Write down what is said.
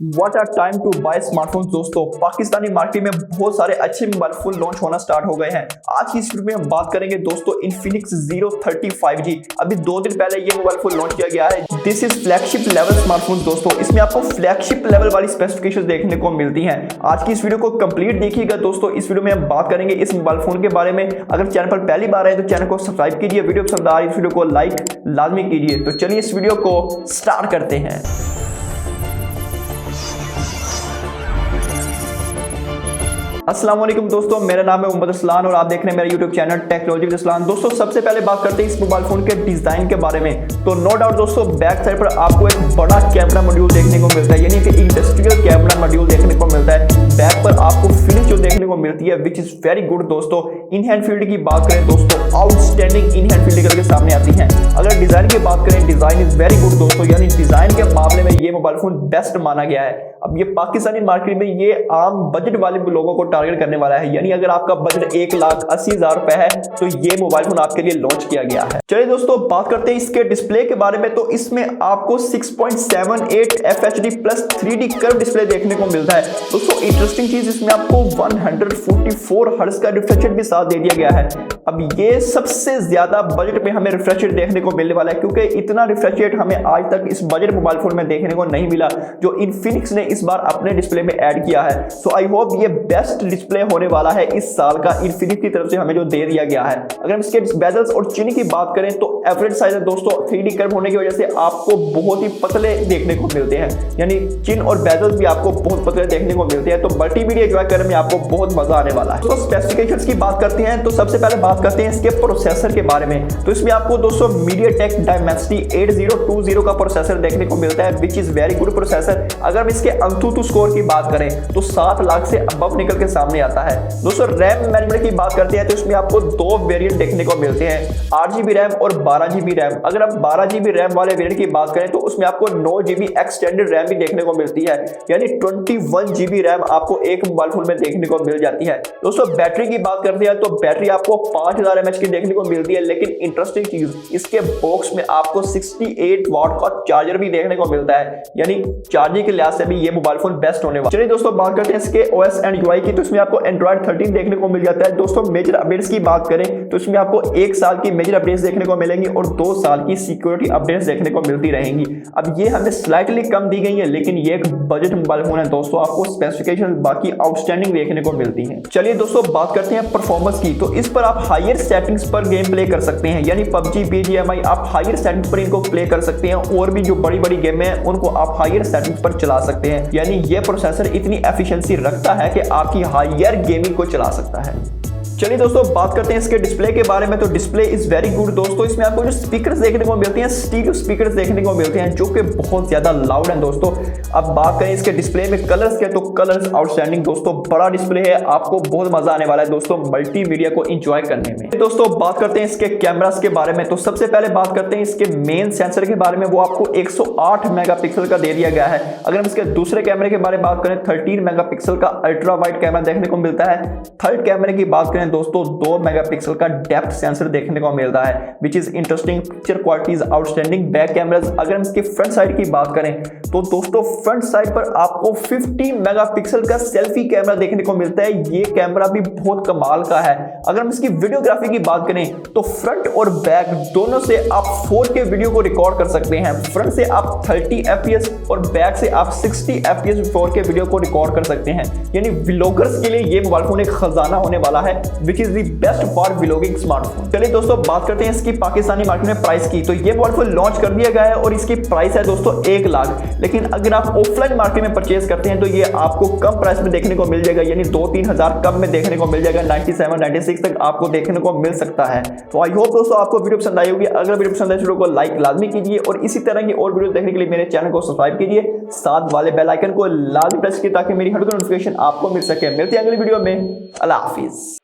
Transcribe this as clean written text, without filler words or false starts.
What are time to buy smartphone. दोस्तों, Pakistani market में बहुत सारे अच्छे मोबाइल फोन लॉन्च होना स्टार्ट हो गए हैं। आज की इस वीडियो में हम बात करेंगे दोस्तों इन्फिनिक्स Zero 30 5G। अभी 2 दिन पहले ये मोबाइल फोन लॉन्च किया गया है। This is flagship level smartphone. दोस्तों, इसमें आपको फ्लैगशिप लेवल वाली स्पेसिफिकेशन देखने को मिलती हैं। आज की इस वीडियो को कंप्लीट देखिएगा। दोस्तों, इस वीडियो में हम बात करेंगे इस मोबाइल फोन के बारे में। अगर चैनल पर पहली बार आए तो चैनल को सब्सक्राइब कीजिए। वीडियो पसंद आ रही है इस वीडियो को लाइक लाजमी कीजिए। तो चलिए इस वीडियो को स्टार्ट करते हैं। अस्सलाम वालेकुम दोस्तों, मेरा नाम है मोहम्मद असलान और आप देख रहे हैं मेरा YouTube channel technology with Aslan. दोस्तों, सबसे पहले बात करते हैं इस मोबाइल फोन के डिजाइन के बारे में। तो नो डाउट दोस्तों, बैक साइड पर आपको एक बड़ा कैमरा मॉड्यूल देखने को मिलता है, यानी कि इंडस्ट्रियल कैमरा मॉड्यूल देखने को मिलता है। बैक पर आपको फिनिश जो देखने को मिलती है विच इज वेरी गुड। दोस्तों, इन हैंड फील्ड की बात करें दोस्तों, आउटस्टैंडिंग इन हैंड फील्ड करके सामने आती है। अगर डिजाइन की बात करें, डिजाइन इज वेरी गुड दोस्तों, यानी डिजाइन के मामले में ये मोबाइल फोन बेस्ट माना गया है। अब ये पाकिस्तानी मार्केट में ये आम बजट वाले लोगों को टारगेट करने वाला है, यानी अगर आपका बजट 1,80,000 रुपए है तो ये मोबाइल फोन आपके लिए लॉन्च किया गया है। चलिए दोस्तों, बात करते हैं इसके डिस्प्ले के बारे में। तो इसमें आपको 6.78 FHD plus 3D curve display देखने को मिलता है। दोस्तों, इंटरेस्टिंग चीज, इसमें आपको 144 हर्ट्ज का रिफ्रेश रेट भी साथ दे दिया गया है। अब ये सबसे ज्यादा बजट में हमें रिफ्रेश रेट देखने को मिलने वाला है, क्योंकि इतना रिफ्रेश रेट हमें आज तक इस बजट मोबाइल फोन में देखने को नहीं मिला जो इन्फिनिक्स ने इस बार अपने डिस्प्ले में ऐड किया है। सो आई होप ये बेस्ट डिस्प्ले होने वाला है इस साल का इन्फिनिक्स की तरफ से हमें जो दे दिया गया है। अगर हम इसके बेजल्स और चिन की बात करें तो एवरेज साइज है दोस्तों। 3D कर्व होने की वजह से आपको बहुत ही पतले देखने को मिलते हैं, यानी चिन और बेजल्स भी आपको बहुत पतले देखने को मिलते हैं। तो मल्टीमीडिया एंजॉय करने में आपको बहुत मजा आने वाला है। तो स्पेसिफिकेशंस की बात करते हैं तो सबसे पहले बात करते हैं इसके प्रोसेसर के बारे में। तो इसमें आपको दोस्तों MediaTek Dimensity 8020 का प्रोसेसर देखने को मिलता है which is very good processor. अगर हम इसके अंतुतु स्कोर की बात करें तो 7 लाख से अबव निकल के सामने आता है। दोस्तों, रैम मैनेजमेंट की बात करते हैं तो इसमें आपको 2 वेरिएंट देखने को मिलते हैं, 8GB रैम और 12GB रैम। अगर हम 12GB रैम वाले वेरिएंट की बात करें तो उसमें आपको 9GB एक्सटेंडेड रैम भी देखने को मिलती है, यानी 21GB रैम आपको एक मोबाइल फोन में देखने को मिल जाती है। दोस्तों, बैटरी की बात करते हैं तो बैटरी आपको 5000 mAh की देखने को मिलती है, लेकिन इंटरेस्टिंग चीज, इसके बॉक्स में आपको 68 वाट का चार्जर भी देखने को मिलता है, यानी चार्जिंग के लिहाज से भी ये मोबाइल फोन बेस्ट होने वाला। चलिए दोस्तों, बात करते हैं इसके OS एंड UI की। तो इसमें आपको Android 13 देखने को मिल जाता है। दोस्तों, मेजर अपडेट्स की बात करें तो इसमें आपको 1 साल की मेजर अपडेट्स देखने को मिलेंगी और 2 साल की सिक्योरिटी अपडेट्स देखने को मिलती रहेंगी। अब ये हमें स्लाइटली कम दी गई है, लेकिन ये एक बजट मोबाइल फोन है दोस्तों, आपको स्पेसिफिकेशन बाकी आउटस्टैंडिंग देखने को मिलती है। चलिए दोस्तों, बात करते हैं परफॉर्मेंस की। तो इस पर आप हायर सेटिंग्स पर गेम प्ले कर सकते हैं, यानी PUBG BGMI आप हायर सेटिंग्स पर इनको प्ले कर सकते हैं, और भी जो बड़ी बड़ी गेम है उनको आप हायर सेटिंग्स पर चला सकते हैं। यानी ये प्रोसेसर इतनी एफिशिएंसी रखता है कि आपकी हायर गेमिंग को चला सकता है। चलिए दोस्तों, बात करते हैं इसके डिस्प्ले के बारे में। तो डिस्प्ले इज वेरी गुड दोस्तों। इसमें आपको जो स्पीकर्स देखने को मिलते हैं, स्टीरियो स्पीकर्स देखने को मिलते हैं जो कि बहुत ज्यादा लाउड हैं दोस्तों। अब बात करें इसके डिस्प्ले में कलर्स के, तो कलर्स आउटस्टैंडिंग दोस्तों, बड़ा डिस्प्ले है, आपको बहुत मजा आने वाला है दोस्तों मल्टीमीडिया को एंजॉय करने में। दोस्तों, बात करते हैं इसके कैमरास के बारे में। तो सबसे पहले बात करते हैं इसके मेन सेंसर के बारे में। वो आपको 108 मेगापिक्सल का दे दिया गया है। अगर हम इसके दूसरे कैमरे के बारे में बात करें, 13 मेगापिक्सल का अल्ट्रा वाइड कैमरा देखने को मिलता है। थर्ड कैमरे की बात करें दोस्तों, 2 मेगापिक्सल का डेप्थ सेंसर देखने को मिलता है which is interesting. Picture quality is outstanding. Back cameras, अगर हम इसके फ्रंट साइड की बात करें तो दोस्तों फ्रंट साइड पर आपको 50 मेगापिक्सल का सेल्फी कैमरा देखने को मिलता है। ये कैमरा भी बहुत कमाल का है। अगर हम इसकी वीडियोग्राफी की बात करें तो फ्रंट और बैक दोनों से आप 4K वीडियो को रिकॉर्ड कर सकते हैं। फ्रंट से आप 30 FPS और बैक से आप 60 FPS 4K वीडियो को रिकॉर्ड कर सकते हैं, यानी व्लॉगर्स के लिए ये मोबाइल फोन एक खजाना होने वाला है which is best for vlogging smartphone. चलिए दोस्तों, बात करते हैं इसकी पाकिस्तानी मार्केट में प्राइस की। तो ये मोबाइल फोन लॉन्च कर दिया गया है और इसकी प्राइस है दोस्तों 1 लाख। लेकिन अगर आप ऑफलाइन मार्केट में परचेज करते हैं तो ये आपको कम प्राइस में देखने को मिल जाएगा, यानी 2-3 हजार कम में देखने को मिल जाएगा। 97-96 तक आपको देखने को मिल सकता है। तो आई होप दोस्तों आपको वीडियो पसंद आई होगी। अगर वीडियो पसंद आए तो वीडियो को लाइक लाजमी कीजिए और इसी तरह की और वीडियो देखने के लिए मेरे चैनल को सब्सक्राइब कीजिए। साथ वाले बेल आइकन को लाजमी प्रेस कीजिए ताकि मेरी हर नोटिफिकेशन आपको मिल सके। मिलते हैं अगली वीडियो में। अल्लाह हाफिज।